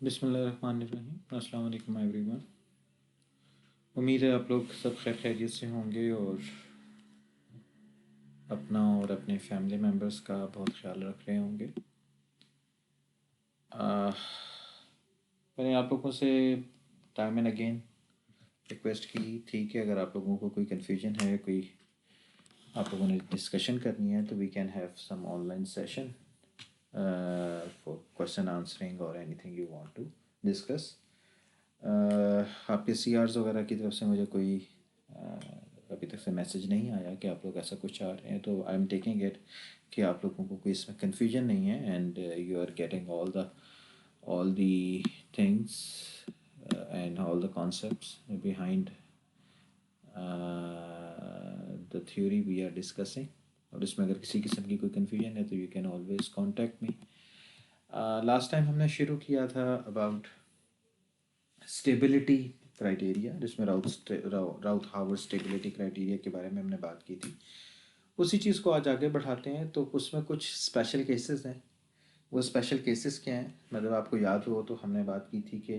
बिस्मिल्लाहिर्रहमानिर्रहीम। अस्सलाम वालेकुम एवरीवन। उम्मीद है आप लोग सब खैर खैरियत से होंगे और अपना और अपने फैमिली मेम्बर्स का बहुत ख्याल रख रहे होंगे। मैंने आप लोगों से टाइम एंड अगेन रिक्वेस्ट की थी कि अगर आप लोगों को कोई कन्फ्यूजन है, कोई आप लोगों ने डिस्कशन करनी है, तो we can have some online session for question answering और anything you want to discuss. आपके सीआरज़ वगैरह की तरफ से मुझे कोई अभी तक से मैसेज नहीं आया कि आप लोग ऐसा कुछ चाह रहे हैं, तो आई एम टेकिंग इट कि आप लोगों को कोई इसमें कन्फ्यूजन नहीं है and you are getting all the things and all the concepts behind the theory we are discussing। और इसमें अगर किसी किस्म की कोई कन्फ्यूजन है तो you can always contact me. Last time हमने शुरू किया था अबाउट स्टेबिलिटी क्राइटेरिया, जिसमें राउथ हावर्ड स्टेबिलिटी क्राइटेरिया के बारे में हमने बात की थी। उसी चीज़ को आज आगे बढ़ाते हैं। तो उसमें कुछ स्पेशल केसेस हैं। वो स्पेशल केसेस क्या हैं, मतलब आपको याद हो तो हमने बात की थी कि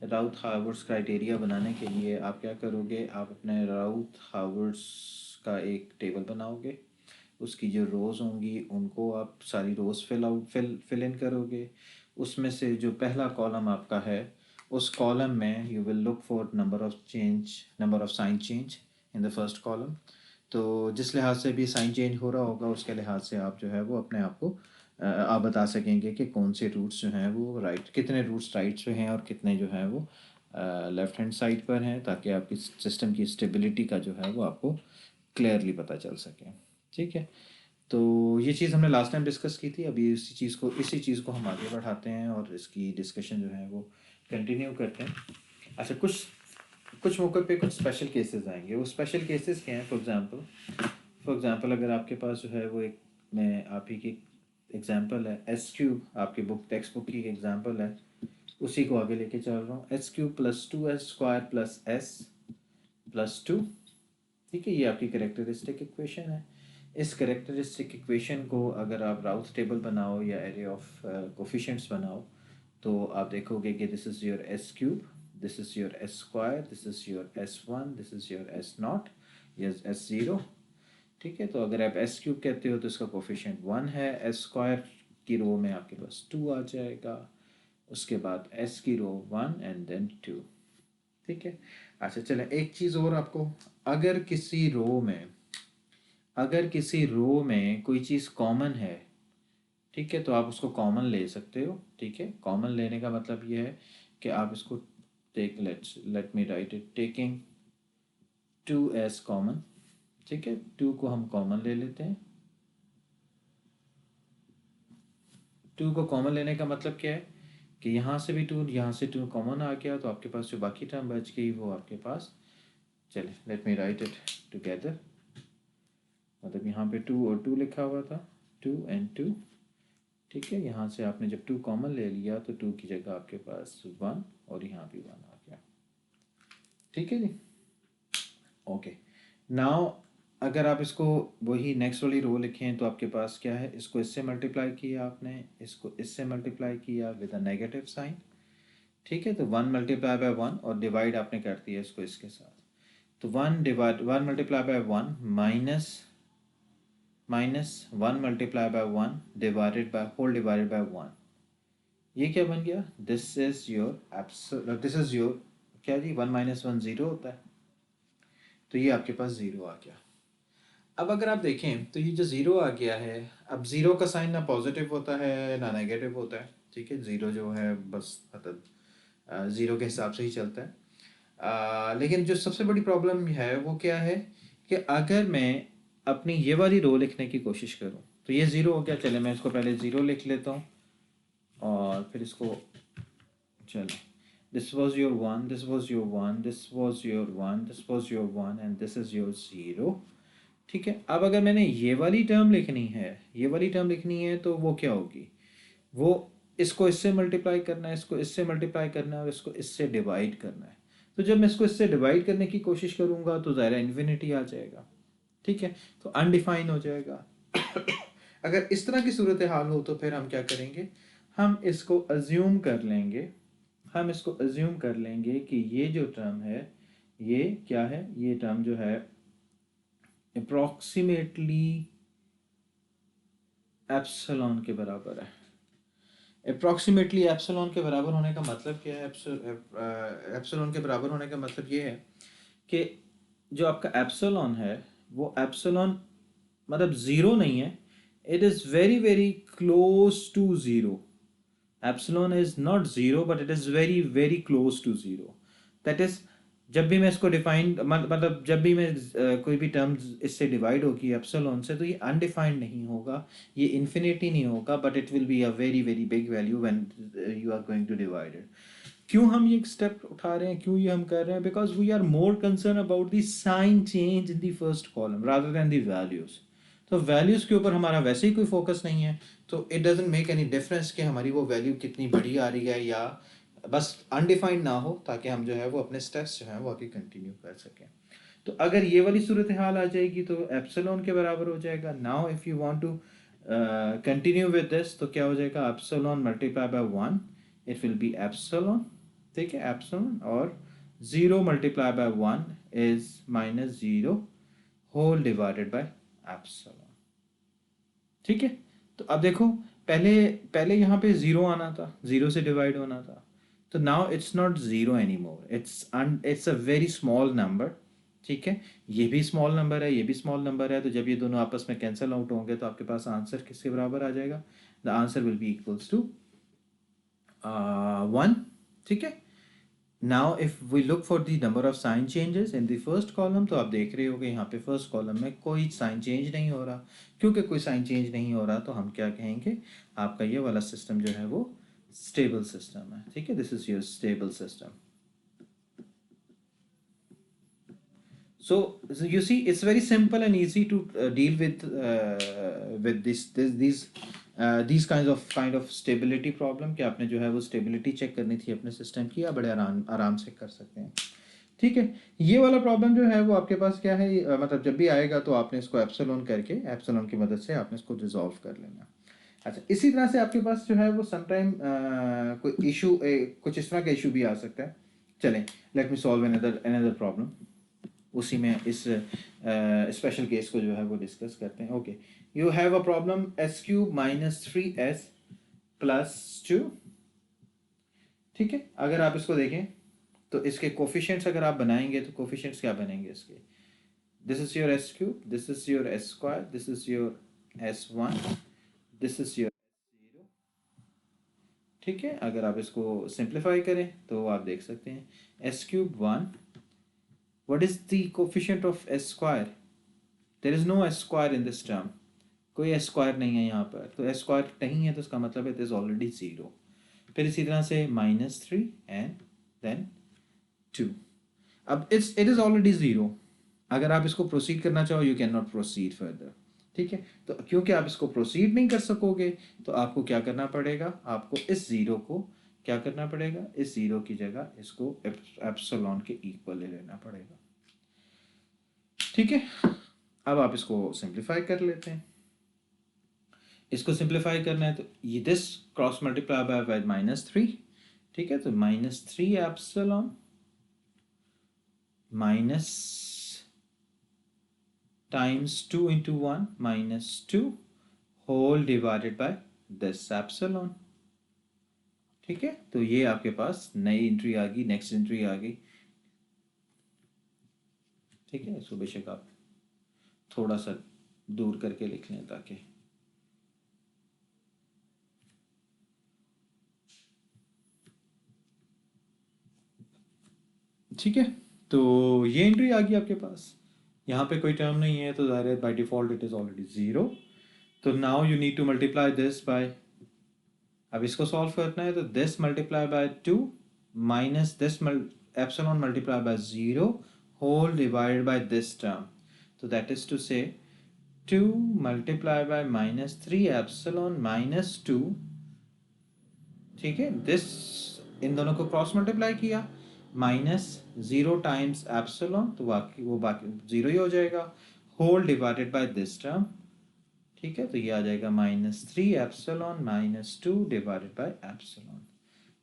राउथ हावर्ड्स क्राइटेरिया बनाने के लिए आप क्या करोगे, आप अपने राउथ हावर्ड्स का एक टेबल बनाओगे। उसकी जो रोज़ होंगी उनको आप सारी रोज़ फिल इन करोगे। उसमें से जो पहला कॉलम आपका है, उस कॉलम में you will look for number of sign change in the first column. तो जिस लिहाज से भी साइन चेंज हो रहा होगा उसके लिहाज से आप जो है वो अपने आप को आप बता सकेंगे कि कौन से रूट्स जो हैं वो राइट, कितने रूट्स राइट पे हैं और कितने जो हैं वो लेफ़्ट हैंड साइड पर हैं, ताकि आपकी सिस्टम की स्टेबिलिटी का जो है वो आपको क्लियरली पता चल सके। ठीक है, तो ये चीज़ हमने लास्ट टाइम डिस्कस की थी। अभी इसी चीज़ को हम आगे बढ़ाते हैं और इसकी डिस्कशन जो है वो कंटिन्यू करते हैं। अच्छा, कुछ कुछ मौके पे कुछ स्पेशल केसेस आएंगे। वो स्पेशल केसेस क्या हैं? फॉर एग्ज़ाम्पल अगर आपके पास जो है वो एक, मैं आप ही की एग्जांपल है एस क्यूब, आपकी टेक्स्ट बुक की एग्जांपल है, उसी को आगे लेके चल रहा हूँ। S cube plus 2s² plus S plus 2। ठीक है, ये आपकी करेक्टरिस्टिक इक्वेशन है। इस करेक्टरिस्टिक इक्वेशन को अगर आप राउथ टेबल बनाओ या एरे ऑफ कोफिशिएंट्स बनाओ, तो आप देखोगे कि this is your S cube, this is your S square, this is your s1, this is your s0, yes s0। ठीक है, तो अगर आप एस क्यूब कहते हो तो इसका कोफिशिएंट 1 है। एस स्क्वायर की रो में आपके पास 2 आ जाएगा, उसके बाद एस की रो 1 एंड देन 2। ठीक है, अच्छा चलें एक चीज़ और आपको, अगर किसी रो में कोई चीज़ कॉमन है, ठीक है, तो आप उसको कॉमन ले सकते हो। ठीक है, कॉमन लेने का मतलब ये है कि आप इसको let me write it, taking 2 as common. ठीक है, 2 को हम कॉमन ले लेते हैं। 2 को कॉमन लेने का मतलब क्या है कि यहाँ से भी 2, यहाँ से 2 कॉमन आ गया, तो आपके पास जो बाकी टर्म बच गई वो आपके पास, चले late me write it together, मतलब यहाँ पे 2 और 2 लिखा हुआ था, 2 एंड 2। ठीक है, यहाँ से आपने जब 2 कॉमन ले लिया तो 2 की जगह आपके पास 1 और यहाँ भी 1 आ गया। ठीक है जी, ओके। नाउ अगर आप इसको वही नेक्स्ट वाली रो लिखें तो आपके पास क्या है, इसको इससे मल्टीप्लाई किया आपने, इसको इससे मल्टीप्लाई किया विद अ नेगेटिव साइन। ठीक है, तो 1 × 1 और डिवाइड आपने कर दिया इसको इसके साथ। तो 1 × 1 minus 1 × 1 divided by whole divided by 1। ये क्या बन गया, दिस इज योर क्या जी, 1 - 1 0 होता है, तो ये आपके पास 0 आ गया। अब अगर आप देखें तो ये जो 0 आ गया है, अब 0 का साइन ना पॉजिटिव होता है ना नेगेटिव होता है। ठीक है, 0 जो है बस मतलब 0 के हिसाब से ही चलता है। लेकिन जो सबसे बड़ी प्रॉब्लम है वो क्या है कि अगर मैं अपनी ये वाली रो लिखने की कोशिश करूँ, तो ये 0 हो गया। चले मैं इसको पहले 0 लिख लेता हूँ और फिर इसको, चलो this was your 1, this was your 1, this was your 1, this was your 1 and this is your 0। ठीक है, अब अगर मैंने ये वाली टर्म लिखनी है तो वो क्या होगी, वो इसको इससे मल्टीप्लाई करना है, इसको इससे मल्टीप्लाई करना है और इसको इससे डिवाइड करना है। तो जब मैं इसको इससे डिवाइड करने की कोशिश करूँगा तो ज़ाहिर इन्फिनिटी आ जाएगा। ठीक है, तो अनडिफाइन हो जाएगा। अगर इस तरह की सूरत हाल हो तो फिर हम क्या करेंगे, हम इसको अज्यूम कर लेंगे हम इसको अज्यूम कर लेंगे कि ये जो टर्म है ये क्या है, ये टर्म जो है अप्रॉक्सीमेटली एप्सिलॉन के बराबर है। अप्रॉक्सीमेटली एप्सिलॉन के बराबर होने का मतलब क्या है? एप्सिलॉन के बराबर होने का मतलब ये है कि जो आपका एप्सिलॉन है वो एप्सिलॉन मतलब ज़ीरो नहीं है, it is very very close to zero. Epsilon is not zero but it is very very close to zero. That is जब भी मैं इसको डिफाइन मतलब जब भी मैं कोई भी टर्म इससे डिवाइड होगी एप्सिलॉन से, तो ये अनडिफाइंड नहीं होगा, ये इन्फिनिटी नहीं होगा, but it will be a very very big value when you are going to divide it. क्यों हम ये स्टेप उठा रहे हैं, क्यों ये हम कर रहे हैं? Because we are more concern about the sign change in the first column rather than the values. तो वैल्यूज के ऊपर हमारा वैसे ही कोई फोकस नहीं है, तो it doesn't make any difference कि हमारी वो वैल्यू कितनी बड़ी आ रही है या बस अनडिफाइंड ना हो, ताकि हम जो है वो अपने स्टेप्स जो हैं वो आगे कंटिन्यू कर सकें। तो अगर ये वाली सूरत हाल आ जाएगी तो एप्सिलॉन के बराबर हो जाएगा। Now if you want to continue with this तो क्या हो जाएगा? Epsilon multiply by one, it will be epsilon. ठीक है, एप्सिलॉन और zero multiply by one is minus zero whole divided by epsilon. ठीक है, तो अब देखो, पहले पहले यहाँ पे ज़ीरो आना था, ज़ीरो से डिवाइड होना था, तो now it's not zero any more, it's a very small number. ठीक है, ये भी स्मॉल नंबर है, ये भी स्मॉल नंबर है, तो जब ये दोनों आपस में कैंसिल आउट होंगे तो आपके पास आंसर किसके बराबर आ जाएगा? The answer will be equals to one. ठीक है, now if we look for the number of sign changes in the first column, तो आप देख रहे होगे यहाँ पे फर्स्ट कॉलम में कोई साइन चेंज नहीं हो रहा। क्योंकि कोई साइन चेंज नहीं हो रहा तो हम क्या कहेंगे? आपका ये वाला सिस्टम जो है वो स्टेबल सिस्टम है। ठीक है, this is your stable system. So you see, it's very simple and easy to deal with these kind of stability problem कि आपने जो है वो स्टेबिलिटी चेक करनी थी अपने सिस्टम की, या बड़े आराम आराम से कर सकते हैं। ठीक है, ये वाला प्रॉब्लम जो है वो आपके पास क्या है, मतलब जब भी आएगा तो आपने इसको एप्सिलॉन करके, एप्सिलॉन की मदद से आपने इसको रिजॉल्व कर लेना। अच्छा, इसी तरह से आपके पास जो है वो समटाइम कोई इशू, कुछ इस तरह का इशू भी आ सकता है। चलें, let me solve another another problem. उसी में इस स्पेशल केस को जो है वो डिस्कस करते हैं। Okay, you have a problem S cube minus three S plus two. ठीक है, अगर आप इसको देखें तो इसके कोफिशिएंट्स अगर आप बनाएंगे तो कोफिशिएंट्स क्या बनेंगे इसके? This is your S cube, this is your S square, this is your S one, this is your zero. ठीक है, अगर आप इसको सिंप्लीफाई करें तो आप देख सकते हैं S cube one, what is the coefficient of S square? There is no S square in this term, कोई एस स्क्वायर नहीं है यहाँ पर, तो एस स्क्वायर नहीं है तो इसका मतलब है इट इज ऑलरेडी ज़ीरो। फिर इसी तरह से minus three and then two, अब इट इज़ ऑलरेडी ज़ीरो। अगर आप इसको प्रोसीड करना चाहो you can not proceed further. ठीक है, तो क्योंकि आप इसको प्रोसीड नहीं कर सकोगे तो आपको क्या करना पड़ेगा? आपको इस ज़ीरो को क्या करना पड़ेगा? इस ज़ीरो की जगह इसको एप्सिलॉन के इक्वल ले लेना पड़ेगा। ठीक है, अब आप इसको सिंप्लीफाई कर लेते हैं। इसको सिंप्लीफाई करना है तो ये this cross multiply by minus three. ठीक है, तो minus three epsilon minus times two into one minus two whole divided by this epsilon. ठीक है, तो ये आपके पास नई एंट्री आ गई, नेक्स्ट एंट्री आ गई। ठीक है, इसको बेशक आप थोड़ा सा दूर करके लिख लें ताकि ठीक है, तो ये एंट्री आ गई आपके पास। यहाँ पे कोई टर्म नहीं है तो ज़ाहिर है by default it is already zero. तो now you need to multiply this by, अब इसको सॉल्व करना है तो this multiply by two minus this epsilon multiply by zero whole divided by this term, तो दैट इज टू से two multiply by minus three epsilon minus two. ठीक है, this इन दोनों को क्रॉस मल्टीप्लाई किया, माइनस ज़ीरो टाइम्स एप्सिलॉन, तो बाकी ज़ीरो ही हो जाएगा, whole divided by this term. ठीक है, तो ये आ जाएगा minus three epsilon minus two divided by epsilon.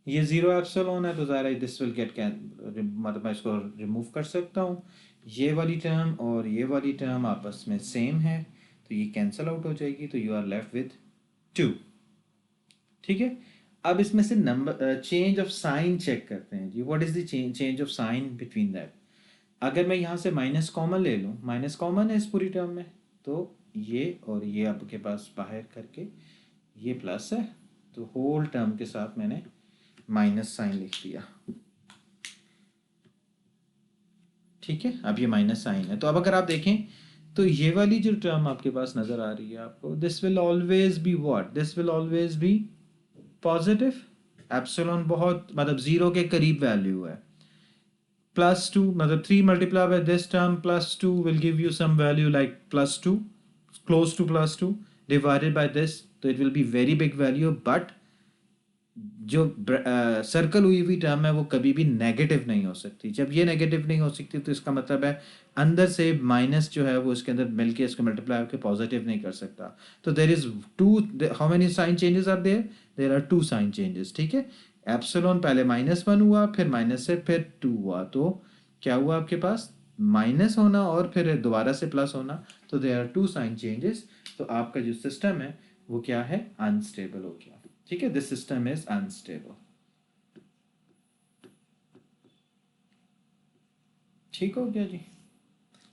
ये ज़ीरो एप्सिलॉन है तो ज़ाहिर है दिस विल गेट मतलब मैं इसको रिमूव कर सकता हूँ। ये वाली टर्म और ये वाली टर्म आपस में सेम है तो ये कैंसिल आउट हो जाएगी, तो यू आर लेफ्ट विथ 2। ठीक है। अब इसमें से number change of sign check करते हैं जी। What is the change of sign between that. अगर मैं यहाँ से माइनस कॉमन ले लूँ, माइनस कॉमन है इस पूरी टर्म में, तो ये और ये आपके पास बाहर करके ये प्लस है, तो होल टर्म के साथ मैंने माइनस साइन लिख दिया। ठीक है, अब ये माइनस साइन है, तो अब अगर आप देखें तो ये वाली जो टर्म आपके पास नज़र आ रही है आपको, this will always be what, this will always be positive. Epsilon बहुत मतलब ज़ीरो के करीब वैल्यू है। प्लस टू मतलब 3 multiply by this term plus two will give you some value like plus two, close to plus two, divided by this, तो it will be very big value. But जो circle हुई हुई term है वो कभी भी negative नहीं हो सकती। जब ये नेगेटिव नहीं हो सकती तो इसका मतलब है अंदर से माइनस जो है वो इसके अंदर मिलके इसको मल्टीप्लाई होकर पॉजिटिव नहीं कर सकता। तो there is two, how many sign changes are there, there are two sign changes. ठीक है, एप्सिलॉन पहले -1 हुआ, फिर माइनस से फिर 2 हुआ, तो क्या हुआ आपके पास माइनस होना और फिर दोबारा से प्लस होना, तो there are two sign changes. तो आपका जो सिस्टम है वो क्या है, अनस्टेबल हो गया। ठीक है, दिस सिस्टम इज अनस्टेबल। ठीक हो गया जी।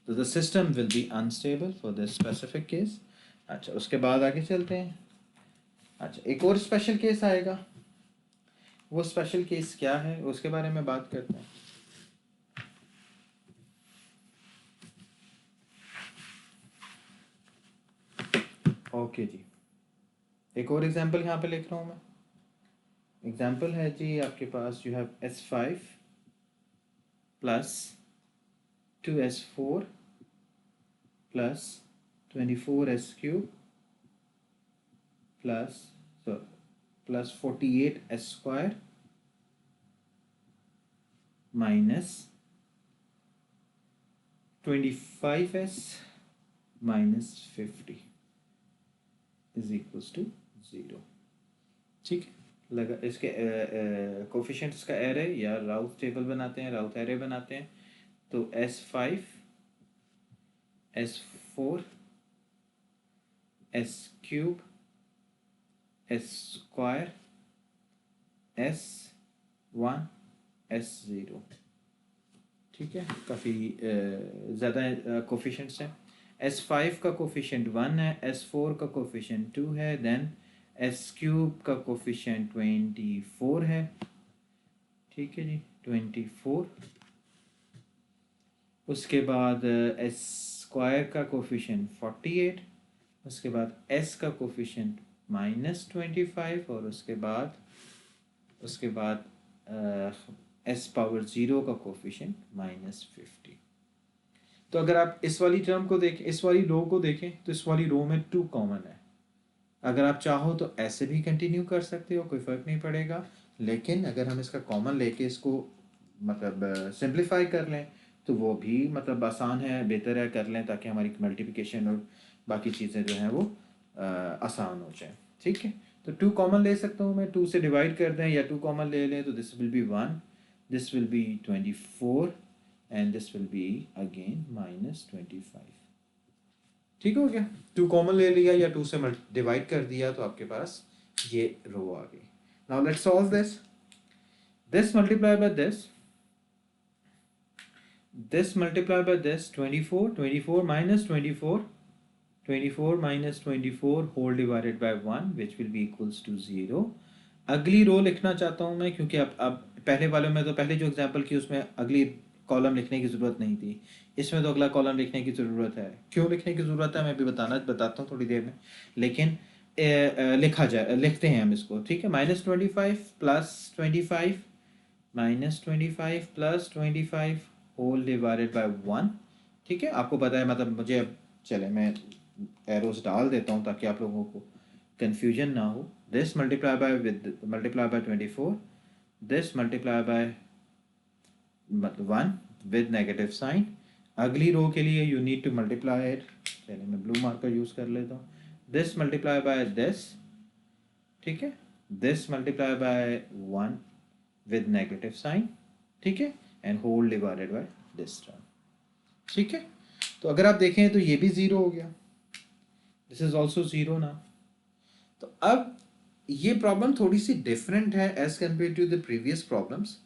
तो the system will be unstable for this specific case. अच्छा, उसके बाद आगे चलते हैं। अच्छा, एक और स्पेशल केस आएगा, वो स्पेशल केस क्या है उसके बारे में बात करते हैं। ओके जी, एक और एग्जांपल यहाँ पे लिख रहा हूँ मैं। एग्जांपल है जी आपके पास, you have S5 plus 2S4 plus 24S³ plus plus 48S² minus 25S minus 50 is equals to 0। ठीक है, लगा इसके कोफिशिएंट्स का एरे या राउथ टेबल बनाते हैं, राउथ एरे बनाते हैं। तो S5 S4 S³ S² S1 S0। ठीक है, काफ़ी ज़्यादा कोफिशिएंट्स हैं। S5 का कोफिशिएंट 1 है, S4 का कोफिशिएंट 2 है, देन S³ का कोफिशिएंट 24 है। ठीक है जी, 24। उसके बाद S² का कोफिशिएंट 48, उसके बाद S का कोफिशिएंट -25 और उसके बाद S⁻0 का कोफिशिएंट -50। तो अगर आप इस वाली टर्म को देखें, इस वाली रो को देखें, तो इस वाली रो में 2 कॉमन है। अगर आप चाहो तो ऐसे भी कंटिन्यू कर सकते हो, कोई फ़र्क नहीं पड़ेगा। लेकिन अगर हम इसका कॉमन लेके इसको मतलब सिंप्लीफाई कर लें तो वो भी मतलब आसान है, बेहतर है कर लें, ताकि हमारी मल्टीप्लिकेशन और बाकी चीज़ें जो हैं वो आसान हो जाए। ठीक है, तो 2 कॉमन ले सकता हूँ मैं, 2 से डिवाइड कर दें या 2 कॉमन ले लें, तो this will B 1, this will B 24 and this will be again -25। ठीक हो गया, 2 कॉमन ले लिया या 2 से डिवाइड कर दिया तो आपके पास ये रो आ गई। Now let's solve this. This multiply by this multiply by this 24, 24 minus 24, 24 minus 24 whole divided by 1 which will be equals to 0। अगली रो लिखना चाहता हूँ मैं, क्योंकि अब पहले वाले में तो पहले जो एग्जांपल की उसमें अगली कॉलम लिखने की ज़रूरत नहीं थी, इसमें तो अगला कॉलम लिखने की ज़रूरत है। क्यों लिखने की ज़रूरत है मैं भी बताता हूँ थोड़ी देर में, लेकिन लिखते हैं हम इसको। ठीक है, -25 plus 25 -25 plus 25 whole divided by 1। ठीक है, आपको पता है मतलब मुझे, अब चले मैं एरोस डाल देता हूँ ताकि आप लोगों को कंफ्यूजन ना हो। This multiply by 24, this multiply by 1 with negative sign. अगली रो के लिए you need to multiply it, चलिए मैं ब्लू मार्कर यूज़ कर लेता हूँ। दिस मल्टीप्लाई बाय दिस, ठीक है, this multiply by 1 with negative sign, ठीक है, and whole divided by this term, ठीक है। तो अगर आप देखें तो ये भी ज़ीरो हो गया, दिस इज ऑल्सो ज़ीरो ना। तो अब ये प्रॉब्लम थोड़ी सी डिफरेंट है as compare to the previous problems.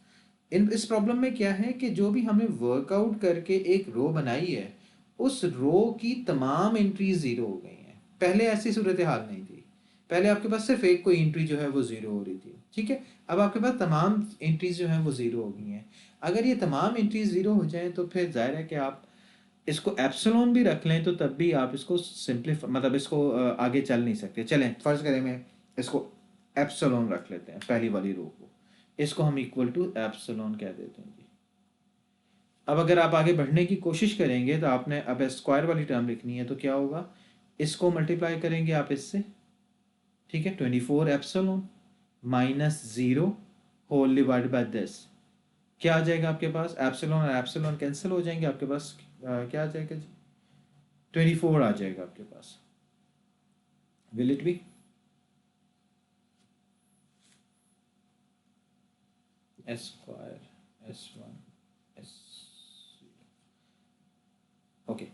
इस प्रॉब्लम में क्या है कि जो भी हमने वर्कआउट करके एक रो बनाई है, उस रो की तमाम एंट्रीज ज़ीरो हो गई हैं। पहले ऐसी सूरत हाल नहीं थी, पहले आपके पास सिर्फ एक कोई एंट्री जो है वो ज़ीरो हो रही थी, ठीक है। अब आपके पास तमाम एंट्रीज जो हैं वो ज़ीरो हो गई हैं। अगर ये तमाम एंट्रीज ज़ीरो हो जाएं तो फिर जाहिर है कि आप इसको एप्सिलॉन भी रख लें तो तब भी आप इसको सिंपलीफाई, मतलब इसको आगे चल नहीं सकते। चलें फर्ज करें मैं इसको एप्सिलॉन रख लेते हैं पहली वाली रो को, इसको हम इक्वल टू एप्सिलॉन कह देते हैं जी। अब अगर आप आगे बढ़ने की कोशिश करेंगे तो आपने अब स्क्वायर वाली टर्म लिखनी है, तो क्या होगा, इसको मल्टीप्लाई करेंगे आप इससे, ठीक है, 24 epsilon minus zero whole divide by this, क्या आ जाएगा आपके पास, एप्सिलॉन और एप्सिलॉन कैंसिल हो जाएंगे, आपके पास क्या आ जाएगा जी, 24 आ जाएगा आपके पास। Will it be S square S one S, okay,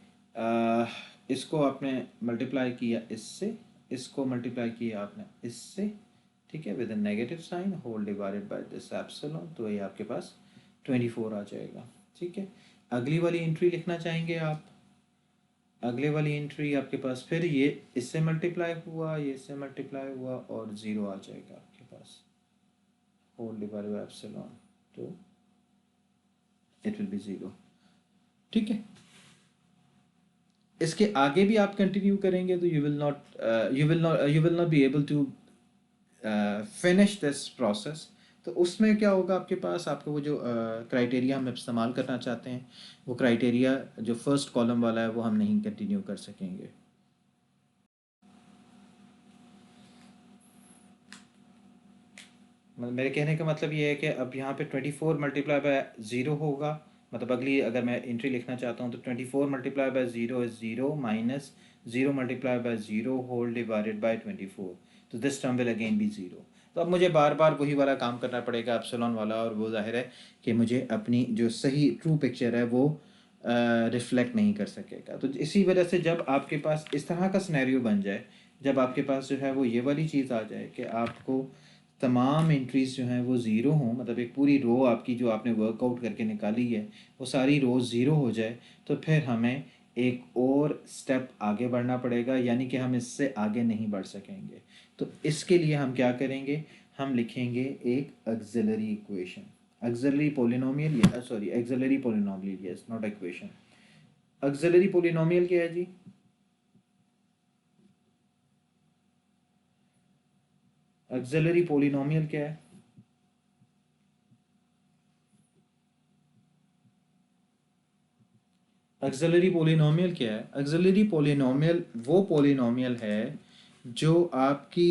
इसको आपने मल्टीप्लाई किया इससे, इसको मल्टीप्लाई किया आपने इससे, ठीक है, within negative sign whole divided by this epsilon, तो ये आपके पास 24 आ जाएगा, ठीक है। अगली वाली एंट्री लिखना चाहेंगे आप, अगले वाली एंट्री आपके पास फिर ये इससे मल्टीप्लाई हुआ, ये इससे मल्टीप्लाई हुआ और ज़ीरो आ जाएगा आपके पास, होल डिवाइडेड बाय एप्सिलॉन, तो इट विल बी ज़ीरो, ठीक है। इसके आगे भी आप कंटिन्यू करेंगे तो you will not be able to finish this process. तो उसमें क्या होगा आपके पास, आपको वो जो क्राइटेरिया हम इस्तेमाल करना चाहते हैं, वो क्राइटेरिया जो फर्स्ट कॉलम वाला है वो हम नहीं कंटिन्यू कर सकेंगे। मेरे कहने का मतलब ये है कि अब यहाँ पे 24 मल्टीप्लाई बाय ज़ीरो होगा, मतलब अगली अगर मैं एंट्री लिखना चाहता हूँ तो 24 multiply by zero is zero minus zero multiply by zero whole divided by 24, तो this term will again be zero. तो अब मुझे बार बार वही वाला काम करना पड़ेगा एप्सिलॉन वाला, और वो जाहिर है कि मुझे अपनी जो सही ट्रू पिक्चर है वो रिफ्लेक्ट नहीं कर सकेगा। तो इसी वजह से जब आपके पास इस तरह का सिनेरियो बन जाए, जब आपके पास जो है वो ये वाली चीज़ आ जाए कि आपको तमाम एंट्रीज जो हैं वो ज़ीरो हों, मतलब एक पूरी रो आपकी जो आपने वर्कआउट करके निकाली है वो सारी रो ज़ीरो हो जाए, तो फिर हमें एक और स्टेप आगे बढ़ना पड़ेगा, यानी कि हम इससे आगे नहीं बढ़ सकेंगे। तो इसके लिए हम क्या करेंगे, हम लिखेंगे एक ऑक्सिलरी इक्वेशन, ऑक्सिलरी पोलिनोमियल, या sorry auxiliary polynomial, yes not equation. Auxiliary polynomial क्या है जी, ऑक्सिलरी पोलिनोमियल क्या है, ऑक्सिलरी पोलिनोमियल क्या है, ऑक्सिलरी पोलिनोमियल वो पोलिनोमियल है जो आपकी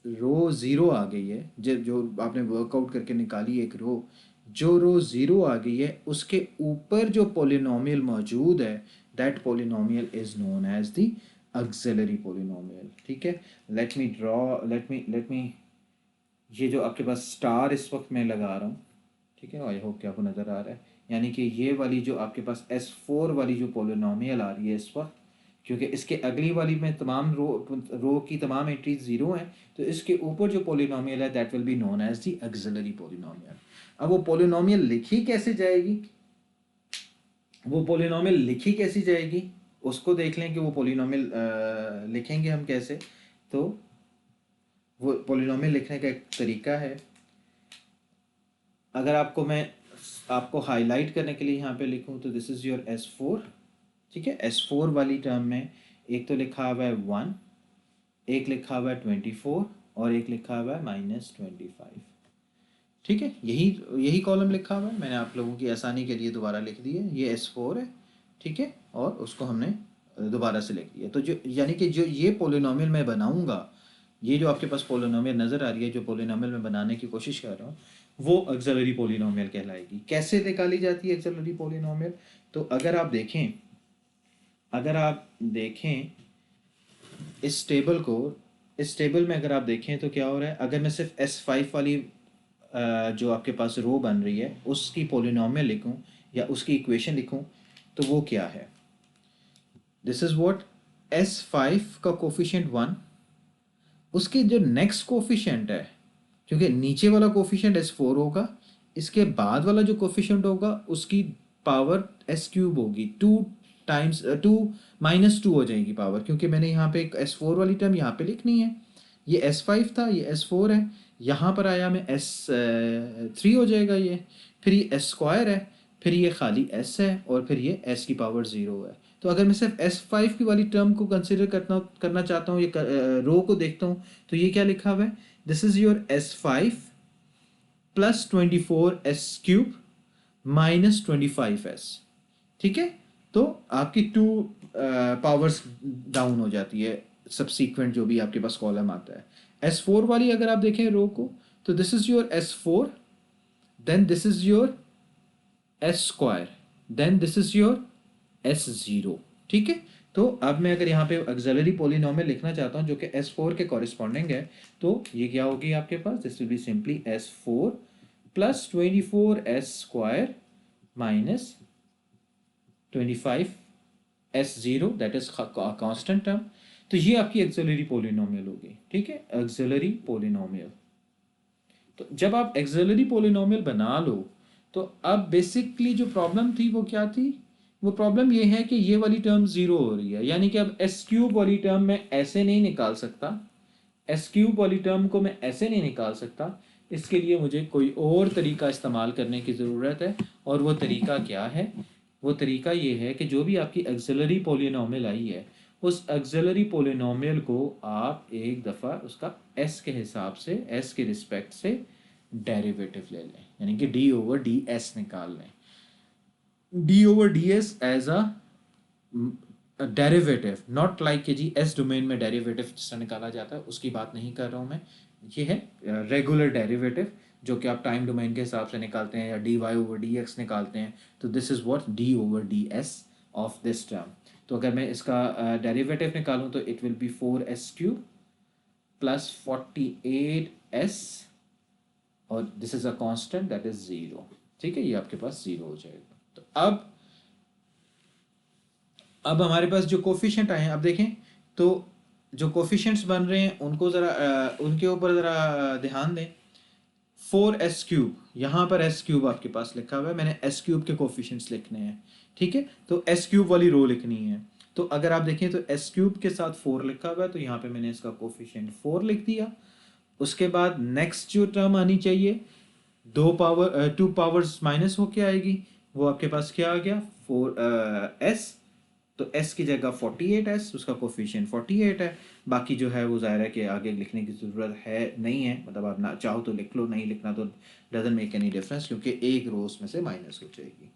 रो ज़ीरो आ गई है, जो आपने वर्कआउट करके निकाली एक रो, जो रो ज़ीरो आ गई है उसके ऊपर जो पोलिनोमियल मौजूद है, that polynomial is known as the auxiliary polynomial, ठीक है। लेट मी ये जो आपके पास स्टार इस वक्त मैं लगा रहा हूँ, ठीक है, आई होप कि आपको नज़र आ रहा है, यानी कि ये वाली जो आपके पास S4 वाली जो पोलिनोमियल आ रही है इस वक्त, क्योंकि इसके अगली वाली में तमाम रो की तमाम एंट्रीज ज़ीरो हैं, तो इसके ऊपर जो पोलिनोमियल है that will be known as the auxiliary polynomial. अब वो पोलिनोमियल लिखी कैसे जाएगी, वो पोलिनोमियल लिखी कैसी जाएगी उसको देख लें कि वो पोलिनोमियल लिखेंगे हम कैसे। तो वो पोलिनोमियल लिखने का एक तरीका है, अगर आपको हाईलाइट करने के लिए यहाँ पे लिखूँ तो दिस इज़ योर S4, ठीक है। S4 वाली टर्म में एक तो लिखा हुआ है 1, एक लिखा हुआ है 24 और एक लिखा हुआ है -25, ठीक है। यही यही कॉलम लिखा हुआ है, मैंने आप लोगों की आसानी के लिए दोबारा लिख दिया है, ये S4 है, ठीक है, और उसको हमने दोबारा से लिख दिया। तो जो यानी कि जो ये पोलिनोमियल मैं बनाऊंगा, ये जो आपके पास पोलिनोमियल नज़र आ रही है, जो पोलिनोमियल मैं बनाने की कोशिश कर रहा हूँ, वो ऑक्सिलरी पोलिनोमियल कहलाएगी। कैसे निकाली जाती है ऑक्सिलरी पोलिनोमियल, तो अगर आप देखें इस टेबल को, इस टेबल में अगर आप देखें तो क्या हो रहा है, अगर मैं सिर्फ S5 वाली जो आपके पास रो बन रही है उसकी पोलिनोमियल लिखूं या उसकी इक्वेशन लिखूं तो वो क्या है? दिस इज व्हाट S5 का कोफिशिएंट 1, उसके जो नेक्स्ट कोफिशिएंट है, क्योंकि नीचे वाला कोफिशिएंट S4 होगा, इसके बाद वाला जो कोफिशिएंट होगा उसकी पावर S क्यूब होगी, 2 हो जाएगी पावर, क्योंकि मैंने यहाँ पे एक S4 वाली टर्म यहाँ पे लिखनी है। ये S5 था, ये S4 है, यहाँ पर आया मैं S3 हो जाएगा ये, फिर ये S स्क्वायर है, फिर ये खाली S है, और फिर ये S की पावर 0 है। तो अगर मैं सिर्फ S5 की वाली टर्म को कंसिडर करना चाहता हूँ, ये रो को देखता हूँ, तो ये क्या लिखा हुआ है? This is your S5 plus 24S³ minus 25S। ठीक है, तो आपकी 2 पावर्स डाउन हो जाती है सबसीक्वेंट जो भी आपके पास कॉलम आता है। S4 वाली अगर आप देखें रो को, तो this is your S4, then this is your S square, then this is your S0। ठीक है, तो अब मैं अगर यहाँ पे ऑक्सिलरी पोलिनोमियल लिखना चाहता हूँ जो कि S4 के कॉरिस्पॉन्डिंग है, तो ये क्या होगी आपके पास? This will be simply S4 plus 24S square minus 25S0, that is constant term. तो ये आपकी ऑक्सिलरी पोलिनोमियल होगी। ठीक है, ऑक्सिलरी पोलिनोमियल। तो जब आप ऑक्सिलरी पोलिनोमियल बना लो, तो अब बेसिकली जो प्रॉब्लम थी वो क्या थी? वो प्रॉब्लम ये है कि ये वाली टर्म 0 हो रही है, यानी कि अब S³ वाली टर्म मैं ऐसे नहीं निकाल सकता, S³ वाली टर्म को मैं ऐसे नहीं निकाल सकता। इसके लिए मुझे कोई और तरीका इस्तेमाल करने की ज़रूरत है, और वो तरीका क्या है? वो तरीका ये है कि जो भी आपकी ऑक्सिलरी पोलिनोमियल आई है, उस ऑक्सिलरी पोलिनोमियल को आप एक दफ़ा उसका S के हिसाब से, S के रिस्पेक्ट से डेरिवेटिव ले लें, यानी कि d/ds निकाल लें। d/ds as a derivative, not like कि जी एस डोमेन में डेरिवेटिव जिससे निकाला जाता है उसकी बात नहीं कर रहा हूँ मैं। ये है रेगुलर डेरिवेटिव जो कि आप टाइम डोमेन के हिसाब से निकालते हैं, या dy/dx निकालते हैं। तो this is what d/ds of this term. तो अगर मैं इसका डेरिवेटिव निकालूं तो it will B 4S³ plus 48S, और this is a constant that is 0। ठीक है, ये आपके पास 0 हो जाएगा। तो अब हमारे पास जो कोफिशिएंट आए हैं, अब देखें तो जो कोफिशिएंट्स बन रहे हैं उनको ज़रा उनके ऊपर ज़रा ध्यान दें। 4S³ यहाँ पर S³ आपके पास लिखा हुआ है, मैंने S³ के कोफिशिएंट्स लिखने हैं। ठीक है, तो S³ वाली रो लिखनी है। तो अगर आप देखें तो S³ के साथ 4 लिखा हुआ है, तो यहाँ पे मैंने इसका कोफिशिएंट 4 लिख दिया। उसके बाद नेक्स्ट जो टर्म आनी चाहिए 2 पावर्स माइनस होके आएगी, वो आपके पास क्या आ गया? 4S। तो S की जगह 48S, उसका कोफिशिएंट 48 है। बाकी जो है वो ज़ाहिर है कि आगे लिखने की ज़रूरत है नहीं है, मतलब आप ना चाहो तो लिख लो, नहीं लिखना तो डजंट मेक एनी डिफरेंस, क्योंकि एक रो उसमें से माइनस हो जाएगी।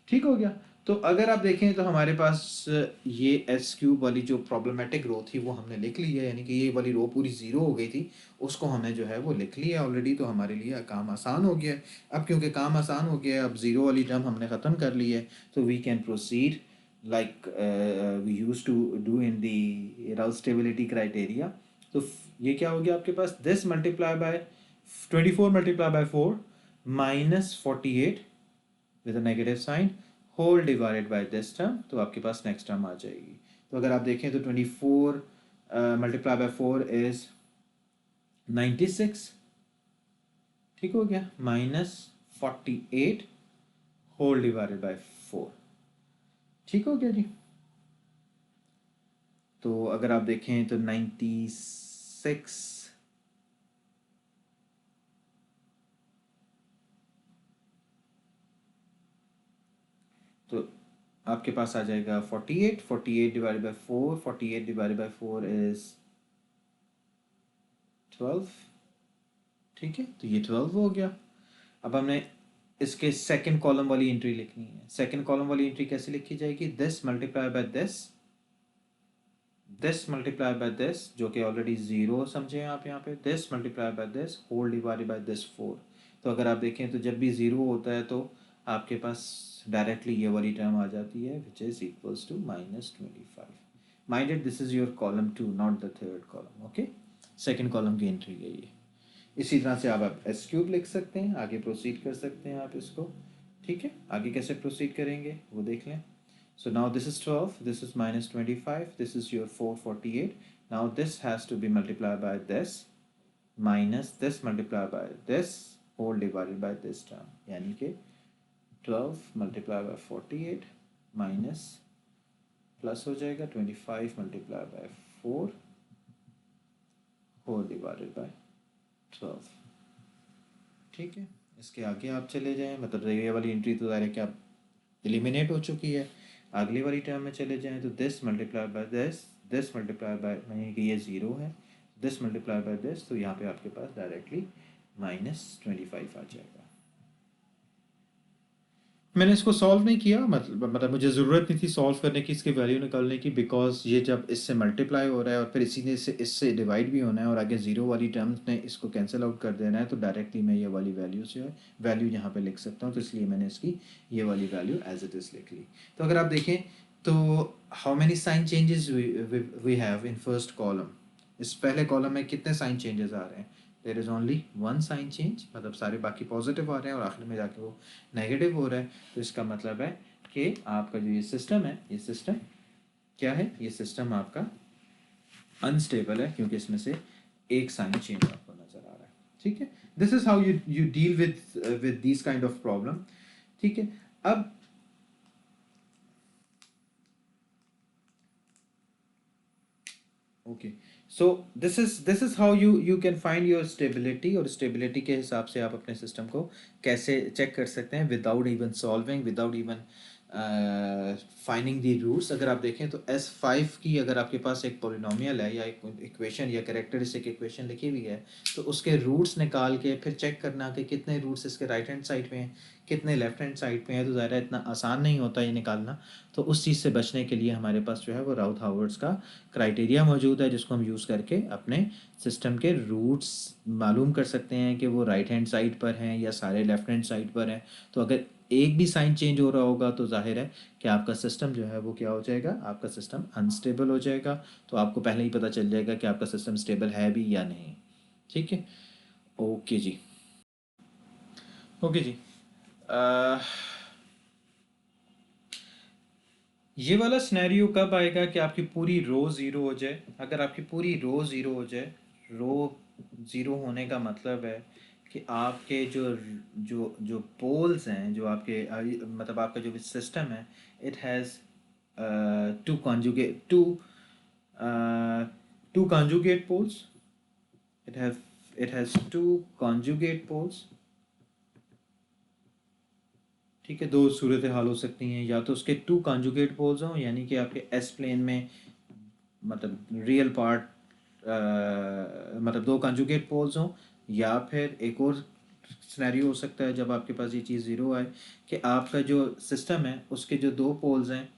ठीक हो गया। तो अगर आप देखें तो हमारे पास ये S³ वाली जो प्रॉब्लमेटिक रो थी वो हमने लिख ली है, यानी कि ये वाली रो पूरी 0 हो गई थी, उसको हमने जो है वो लिख लिया ऑलरेडी। तो हमारे लिए काम आसान हो गया है। अब क्योंकि काम आसान हो गया है, अब 0 वाली टर्म हमने ख़त्म कर ली है, तो we can proceed like we used to do in the Rouse stability criteria। तो ये क्या हो गया आपके पास? this multiply by 24 multiply by 4 minus 48 with a negative sign whole divided by this term, तो आपके पास नेक्स्ट टर्म आ जाएगी। तो अगर आप देखें तो 24 multiply by 4 is 96। ठीक हो गया, माइनस 48 होल डिवाइडेड बाय 4। ठीक हो गया जी। तो अगर आप देखें तो 96 तो आपके पास आ जाएगा 48। 48 divided by 4, 48 divided by 4 is 12। ठीक है, तो ये 12 हो गया। अब हमने इसके सेकंड कॉलम वाली एंट्री लिखनी है। सेकंड कॉलम वाली एंट्री कैसे लिखी जाएगी? This multiply by this, this multiply by this, जो कि ऑलरेडी 0 समझे आप यहाँ पे, this multiply by this whole divided by this 4। तो अगर आप देखें तो जब भी 0 होता है तो आपके पास डायरेक्टली ये वाली टर्म आ जाती है, which is equals to -25। Minded this is your column 2, not the third column. Okay, second column की एंट्री है ये। इसी तरह से आप एस क्यूब लिख सकते हैं, आगे प्रोसीड कर सकते हैं आप इसको। ठीक है, आगे कैसे प्रोसीड करेंगे वो देख लें। So now this is 12, this is minus 25, this is your 448. Now this has to be multiplied by this minus this multiplied by this whole divided by this term. यानी कि 12 multiplied by 48 minus प्लस हो जाएगा 25 multiplied by 4 whole divided by 12। ठीक है, इसके आगे आप चले जाएं, मतलब ये वाली एंट्री तो ज़ाहिर है कि आप एलिमिनेट हो चुकी है। अगली वाली टर्म में चले जाएं तो this multiply by this multiply bye, यानी कि ये ज़ीरो है, दिस मल्टीप्लाई बाय दिस, तो यहाँ पे आपके पास डायरेक्टली -25 आ जाएगा। मैंने इसको सॉल्व नहीं किया, मतलब मुझे ज़रूरत नहीं थी सॉल्व करने की, इसकी वैल्यू निकालने की, बिकॉज ये जब इससे मल्टीप्लाई हो रहा है और फिर इसी ने से इससे डिवाइड भी होना है और आगे ज़ीरो वाली टर्म्स ने इसको कैंसिल आउट कर देना है, तो डायरेक्टली मैं ये वाली वैल्यू से वैल्यू यहाँ पे लिख सकता हूँ, तो इसलिए मैंने इसकी ये वाली वैल्यू एज इट इज़ लिख ली। तो अगर आप देखें तो how many sign changes we have in first column, इस पहले कॉलम में कितने साइन चेंजेस आ रहे हैं? There is only one sine change, मतलब सारे बाकी पॉजिटिव आ रहे हैं और आखिर में जाके वो नेगेटिव हो रहा है। तो इसका मतलब है कि आपका जो ये सिस्टम है, ये सिस्टम क्या है? ये सिस्टम आपका अनस्टेबल है, क्योंकि इसमें से एक साइन चेंज आपको नजर आ रहा है। ठीक है, this is how you deal with this kind of problem. ठीक है, अब okay, so this is how you can find your stability, और स्टेबिलिटी के हिसाब से आप अपने सिस्टम को कैसे चेक कर सकते हैं without even solving, without even finding the roots. अगर आप देखें तो S5 की अगर आपके पास एक पोलिनोमियल है या एक इक्वेशन या कैरेक्टरिस्टिक इक्वेशन लिखी हुई है, तो उसके रूट्स निकाल के फिर चेक करना कि कितने रूट्स इसके राइट हैंड साइड पे हैं, कितने लेफ्ट हैंड साइड पे हैं, तो ज़्यादा इतना आसान नहीं होता ये निकालना। तो उस चीज़ से बचने के लिए हमारे पास जो है वो राउथ हावर्ड्स का क्राइटेरिया मौजूद है, जिसको हम यूज़ करके अपने सिस्टम के रूट्स मालूम कर सकते हैं कि वो राइट हैंड साइड पर हैं या सारे लेफ्ट हैंड साइड पर हैं। तो अगर एक भी साइन चेंज हो रहा होगा तो जाहिर है कि आपका सिस्टम जो है वो क्या हो जाएगा, आपका सिस्टम अनस्टेबल हो जाएगा। तो आपको पहले ही पता चल जाएगा कि आपका सिस्टम स्टेबल है भी या नहीं। ठीक है, ओके जी, ओके जी। ये वाला सिनेरियो कब आएगा कि आपकी पूरी रो ज़ीरो हो जाए? अगर आपकी पूरी रो ज़ीरो हो जाए, रो ज़ीरो होने का मतलब है कि आपके जो जो जो पोल्स हैं, जो आपके मतलब आपका जो सिस्टम है, it has two conjugate two conjugate poles, it have it has two conjugate poles. ठीक है, दो सूरत हाल हो सकती हैं, या तो उसके टू कॉन्जुगेट पोल्स हों, यानी कि आपके एस प्लेन में मतलब रियल पार्ट मतलब दो कॉन्जुगेट पोल्स हों, या फिर एक और सिनेरियो हो सकता है जब आपके पास ये चीज़ ज़ीरो आए कि आपका जो सिस्टम है उसके जो दो पोल्स हैं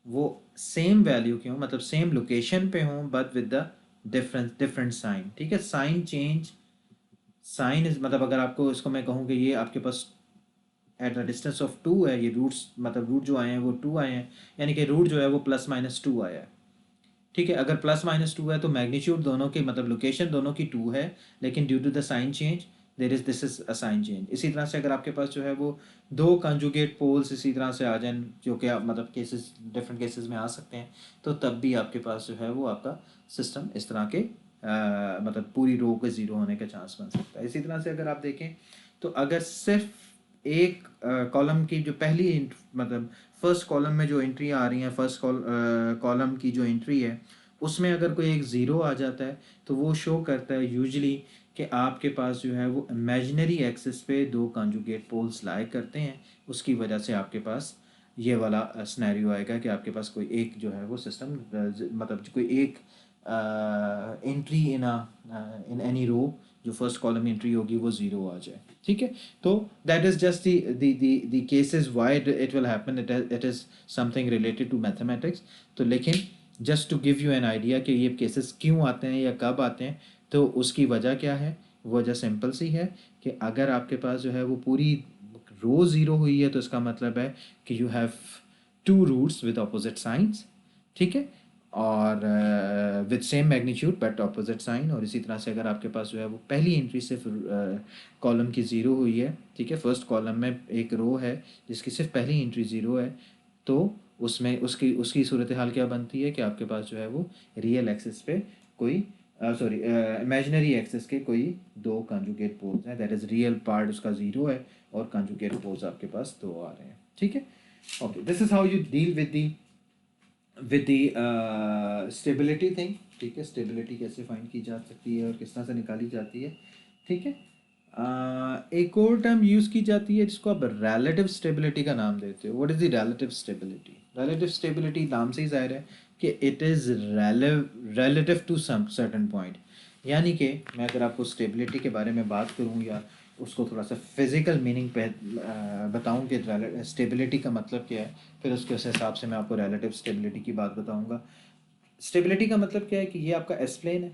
वो सेम वैल्यू के हों, मतलब सेम लोकेशन पे हों, but with the different sign. ठीक है, साइन चेंज, साइन इज मतलब अगर आपको इसको मैं कहूँ कि ये आपके पास at the distance of two है, ये रूट्स मतलब रूट जो आए हैं वो टू आए हैं, यानी कि रूट जो है वो +-2 आया है। ठीक है, अगर +-2 है तो मैग्नीट्यूड दोनों की मतलब लोकेशन दोनों की 2 है, लेकिन due to the sign change there is this is a sign change. इसी तरह से अगर आपके पास जो है वो दो कंजुगेट पोल्स इसी तरह से आ जाएं, जो कि आप मतलब केसेस डिफरेंट केसेस में आ सकते हैं, तो तब भी आपके पास जो है वो आपका सिस्टम इस तरह के मतलब पूरी रो के ज़ीरो होने का चांस बन सकता है। इसी तरह से अगर आप देखें तो अगर सिर्फ एक कॉलम की जो पहली मतलब फर्स्ट कॉलम में जो एंट्री आ रही है, फर्स्ट कॉलम की जो एंट्री है उसमें अगर कोई एक ज़ीरो आ जाता है, तो वो शो करता है यूजुअली कि आपके पास जो है वो इमेजिनरी एक्सिस पे दो कॉन्जुगेट पोल्स लाए करते हैं। उसकी वजह से आपके पास ये वाला सिनेरियो आएगा कि आपके पास कोई एक जो है वो सिस्टम मतलब कोई एक एंट्री इन एनी रो जो फर्स्ट कॉलम एंट्री होगी वो ज़ीरो आ जाए। ठीक है, तो that is just the cases why it will happen, it is something related to mathematics. तो लेकिन just to give you an idea कि ये केसेस क्यों आते हैं या कब आते हैं, तो उसकी वजह क्या है? वजह सिंपल सी है कि अगर आपके पास जो है वो पूरी रो ज़ीरो हुई है, तो इसका मतलब है कि you have two roots with opposite signs. ठीक है, और with same magnitude but opposite sign. और इसी तरह से अगर आपके पास जो है वो पहली एंट्री सिर्फ कॉलम की ज़ीरो हुई है, ठीक है, फर्स्ट कॉलम में एक रो है जिसकी सिर्फ पहली एंट्री ज़ीरो है, तो उसमें उसकी उसकी सूरत हाल क्या बनती है कि आपके पास जो है वो रियल एक्सिस पे कोई सॉरी इमेजिनरी एक्सिस के कोई दो कंजुगेट पोल्स हैं, दैट इज़ रियल पार्ट उसका ज़ीरो है और कंजुगेट पोल्स आपके पास दो आ रहे हैं, ठीक है। Okay, this is how you deal with the stability thing, ठीक है, स्टेबिलिटी कैसे फाइंड की जा सकती है और किस तरह से निकाली जाती है, ठीक है। एक और टर्म यूज़ की जाती है जिसको आप रिलेटिव स्टेबिलिटी का नाम देते हो। What is the relative stability? Relative stability नाम से ही जाहिर है कि it is relative to some certain point. यानी कि मैं अगर आपको स्टेबिलिटी के बारे में बात करूँ या उसको थोड़ा सा फिज़िकल मीनिंग पे बताऊँ कि स्टेबिलिटी का मतलब क्या है, फिर उसके उस हिसाब से मैं आपको रिलेटिव स्टेबिलिटी की बात बताऊँगा। स्टेबिलिटी का मतलब क्या है कि ये आपका एस प्लेन है।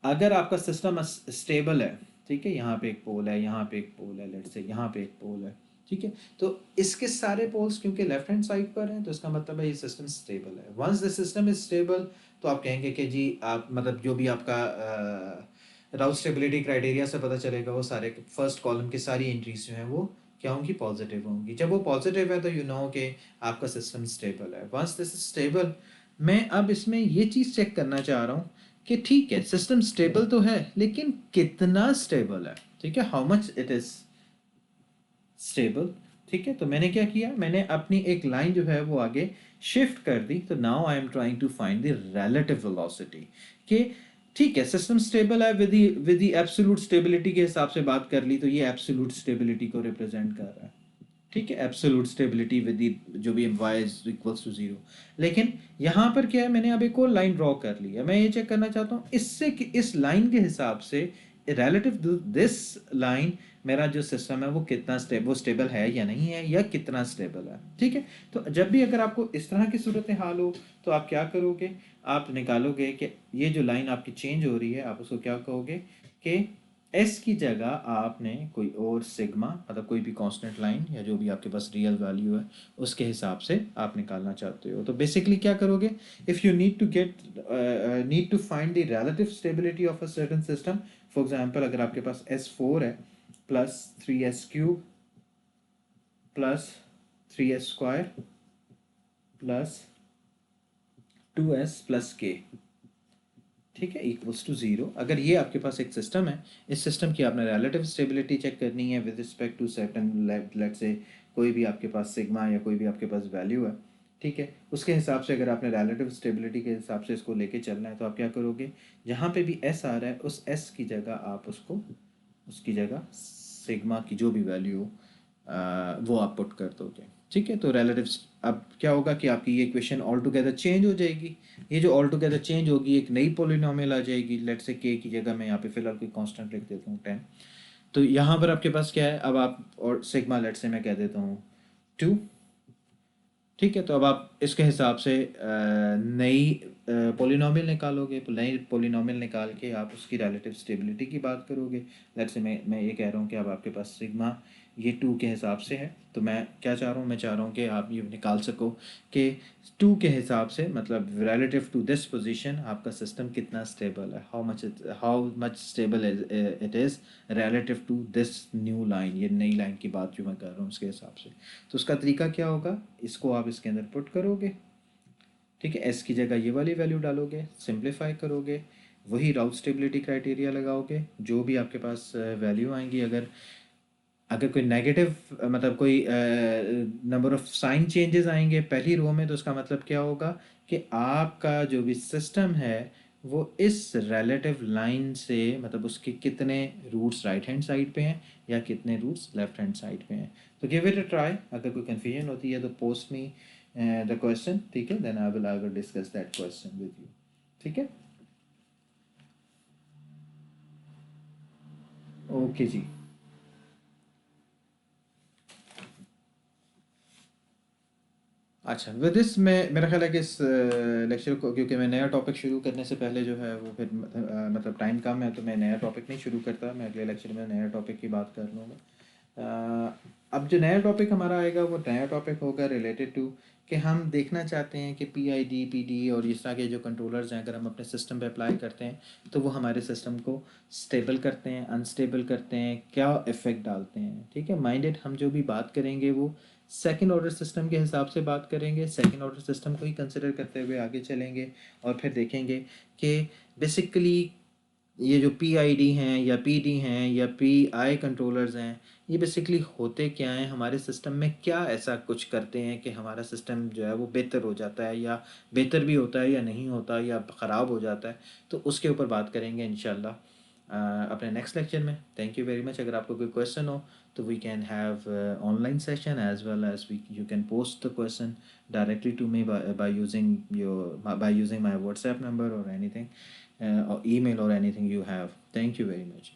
अगर आपका सिस्टम स्टेबल है, ठीक है, यहाँ पे एक पोल है, यहाँ पे एक पोल है, लेट्स से यहाँ पे एक पोल है, ठीक है, तो इसके सारे पोल्स क्योंकि लेफ्ट हैंड साइड पर हैं तो इसका मतलब है ये सिस्टम स्टेबल है। Once the system is stable तो आप कहेंगे कि जी आप मतलब जो भी आपका राउट स्टेबिलिटी क्राइटेरिया से पता चलेगा वो सारे फर्स्ट कॉलम की सारी एंट्रीज जो हैं वो क्या होंगी, पॉजिटिव होंगी। जब वो पॉजिटिव है तो यू नो कि आपका सिस्टम स्टेबल है। वंस दिस इज स्टेबल, मैं अब इसमें ये चीज़ चेक करना चाह रहा हूँ कि ठीक है सिस्टम स्टेबल तो है लेकिन कितना स्टेबल है, ठीक है, how much it is stable, ठीक है। तो मैंने क्या किया, मैंने अपनी एक लाइन जो है वो आगे शिफ्ट कर दी। तो now I am trying to find the relative velocity कि ठीक है सिस्टम स्टेबल है विद द एब्सोल्यूट स्टेबिलिटी के हिसाब से बात कर ली तो ये एब्सोल्यूट स्टेबिलिटी को रिप्रेजेंट कर रहा है, ठीक है, एब्सोल्यूट स्टेबिलिटी विद जो भी y is equals to zero. लेकिन यहाँ पर क्या है, मैंने अब एक और लाइन ड्रॉ कर ली है। मैं ये चेक करना चाहता हूँ इससे कि इस लाइन के हिसाब से रिलेटिव टू दिस लाइन मेरा जो सिस्टम है वो कितना वो स्टेबल है या नहीं है, या कितना स्टेबल है, ठीक है। तो जब भी अगर आपको इस तरह की सूरत हाल हो तो आप क्या करोगे, आप निकालोगे कि ये जो लाइन आपकी चेंज हो रही है आप उसको क्या कहोगे कि एस की जगह आपने कोई और सिग्मा मतलब कोई भी कांस्टेंट लाइन या जो भी आपके पास रियल वैल्यू है उसके हिसाब से आप निकालना चाहते हो। तो बेसिकली क्या करोगे, if you need to find the relative stability of a certain system, for example अगर आपके पास S4 है plus 3S³ plus 3S² plus 2S plus K, ठीक है, इक्वल्स टू जीरो। अगर ये आपके पास एक सिस्टम है, इस सिस्टम की आपने रिलेटिव स्टेबिलिटी चेक करनी है विद रिस्पेक्ट टू सर्टेन लेट से कोई भी आपके पास सिग्मा या कोई भी आपके पास वैल्यू है, ठीक है, उसके हिसाब से अगर आपने रिलेटिव स्टेबिलिटी के हिसाब से इसको लेके चलना है तो आप क्या करोगे, जहाँ पे भी एस आ रहा है उस एस की जगह आप उसकी जगह सिग्मा की जो भी वैल्यू हो वो आप पुट कर दोगे, ठीक है। तो रिलेटिव्स अब क्या होगा कि आपकी ये इक्वेशन ऑल टुगेदर चेंज हो जाएगी। ये जो ऑल टुगेदर चेंज होगी एक नई पोलिनोमियल आ जाएगी, लेट से के की जगह मैं यहाँ पे फिलहाल कोई कांस्टेंट लिख देता हूँ 10। तो यहाँ पर आपके पास क्या है, अब आप और सिग्मा लेट से मैं कह देता हूँ 2, ठीक है। तो अब आप इसके हिसाब से नई पोलिनोमियल निकालोगे, नई पोलिनोमियल निकाल के आप उसकी रिलेटिव स्टेबिलिटी की बात करोगे। लेट्स से मैं ये कह रहा हूँ कि अब आपके पास सिग्मा ये 2 के हिसाब से है, तो मैं क्या चाह रहा हूँ, मैं चाह रहा हूँ कि आप ये निकाल सको कि 2 के हिसाब से मतलब रिलेटिव टू दिस पोजीशन आपका सिस्टम कितना स्टेबल है, how much stable it is relative to this new line, ये नई लाइन की बात जो मैं कर रहा हूँ उसके हिसाब से। तो उसका तरीका क्या होगा, इसको आप इसके अंदर पुट करोगे, ठीक है, एस की जगह ये वाली वैल्यू डालोगे, सिंप्लीफाई करोगे, वही राउट स्टेबिलिटी क्राइटेरिया लगाओगे, जो भी आपके पास वैल्यू आएंगी, अगर अगर कोई नेगेटिव मतलब कोई नंबर ऑफ साइन चेंजेस आएंगे पहली रो में तो उसका मतलब क्या होगा कि आपका जो भी सिस्टम है वो इस रिलेटिव लाइन से मतलब उसके कितने रूट्स राइट हैंड साइड पे हैं या कितने रूट्स लेफ्ट हैंड साइड पे हैं। तो गिव इट अ ट्राई, अगर कोई कन्फ्यूजन होती है तो पोस्ट मी द क्वेश्चन, ठीक है, then I will discuss that question with you, ठीक है। ओके जी। अच्छा विद दिस मैं मेरा ख्याल है कि इस लेक्चर को क्योंकि मैं नया टॉपिक शुरू करने से पहले जो है वो फिर मतलब टाइम कम है तो मैं नया टॉपिक नहीं शुरू करता, मैं अगले लेक्चर में नया टॉपिक की बात कर लूँगा। अब जो नया टॉपिक हमारा आएगा वो नया टॉपिक होगा रिलेटेड टू कि हम देखना चाहते हैं कि PID PD और इस तरह के जो कंट्रोलर्स हैं अगर हम अपने सिस्टम पे अप्लाई करते हैं तो वो हमारे सिस्टम को स्टेबल करते हैं, अनस्टेबल करते हैं, क्या इफ़ेक्ट डालते हैं। ठीक है, माइंडेड हम जो भी बात करेंगे वो सेकंड ऑर्डर सिस्टम के हिसाब से बात करेंगे, सेकंड ऑर्डर सिस्टम को ही कंसिडर करते हुए आगे चलेंगे और फिर देखेंगे कि बेसिकली ये जो PID हैं या PD हैं या PI कंट्रोलर्स हैं, ये बेसिकली होते क्या हैं, हमारे सिस्टम में क्या ऐसा कुछ करते हैं कि हमारा सिस्टम जो है वो बेहतर हो जाता है, या बेहतर भी होता है या नहीं होता या ख़राब हो जाता है। तो उसके ऊपर बात करेंगे इंशाल्लाह अपने नेक्स्ट लेक्चर में। Thank you very much. अगर आपको कोई क्वेश्चन हो तो we can have online session as well as we you can post the question directly to me by using my WhatsApp number or anything or email or anything you have. Thank you very much.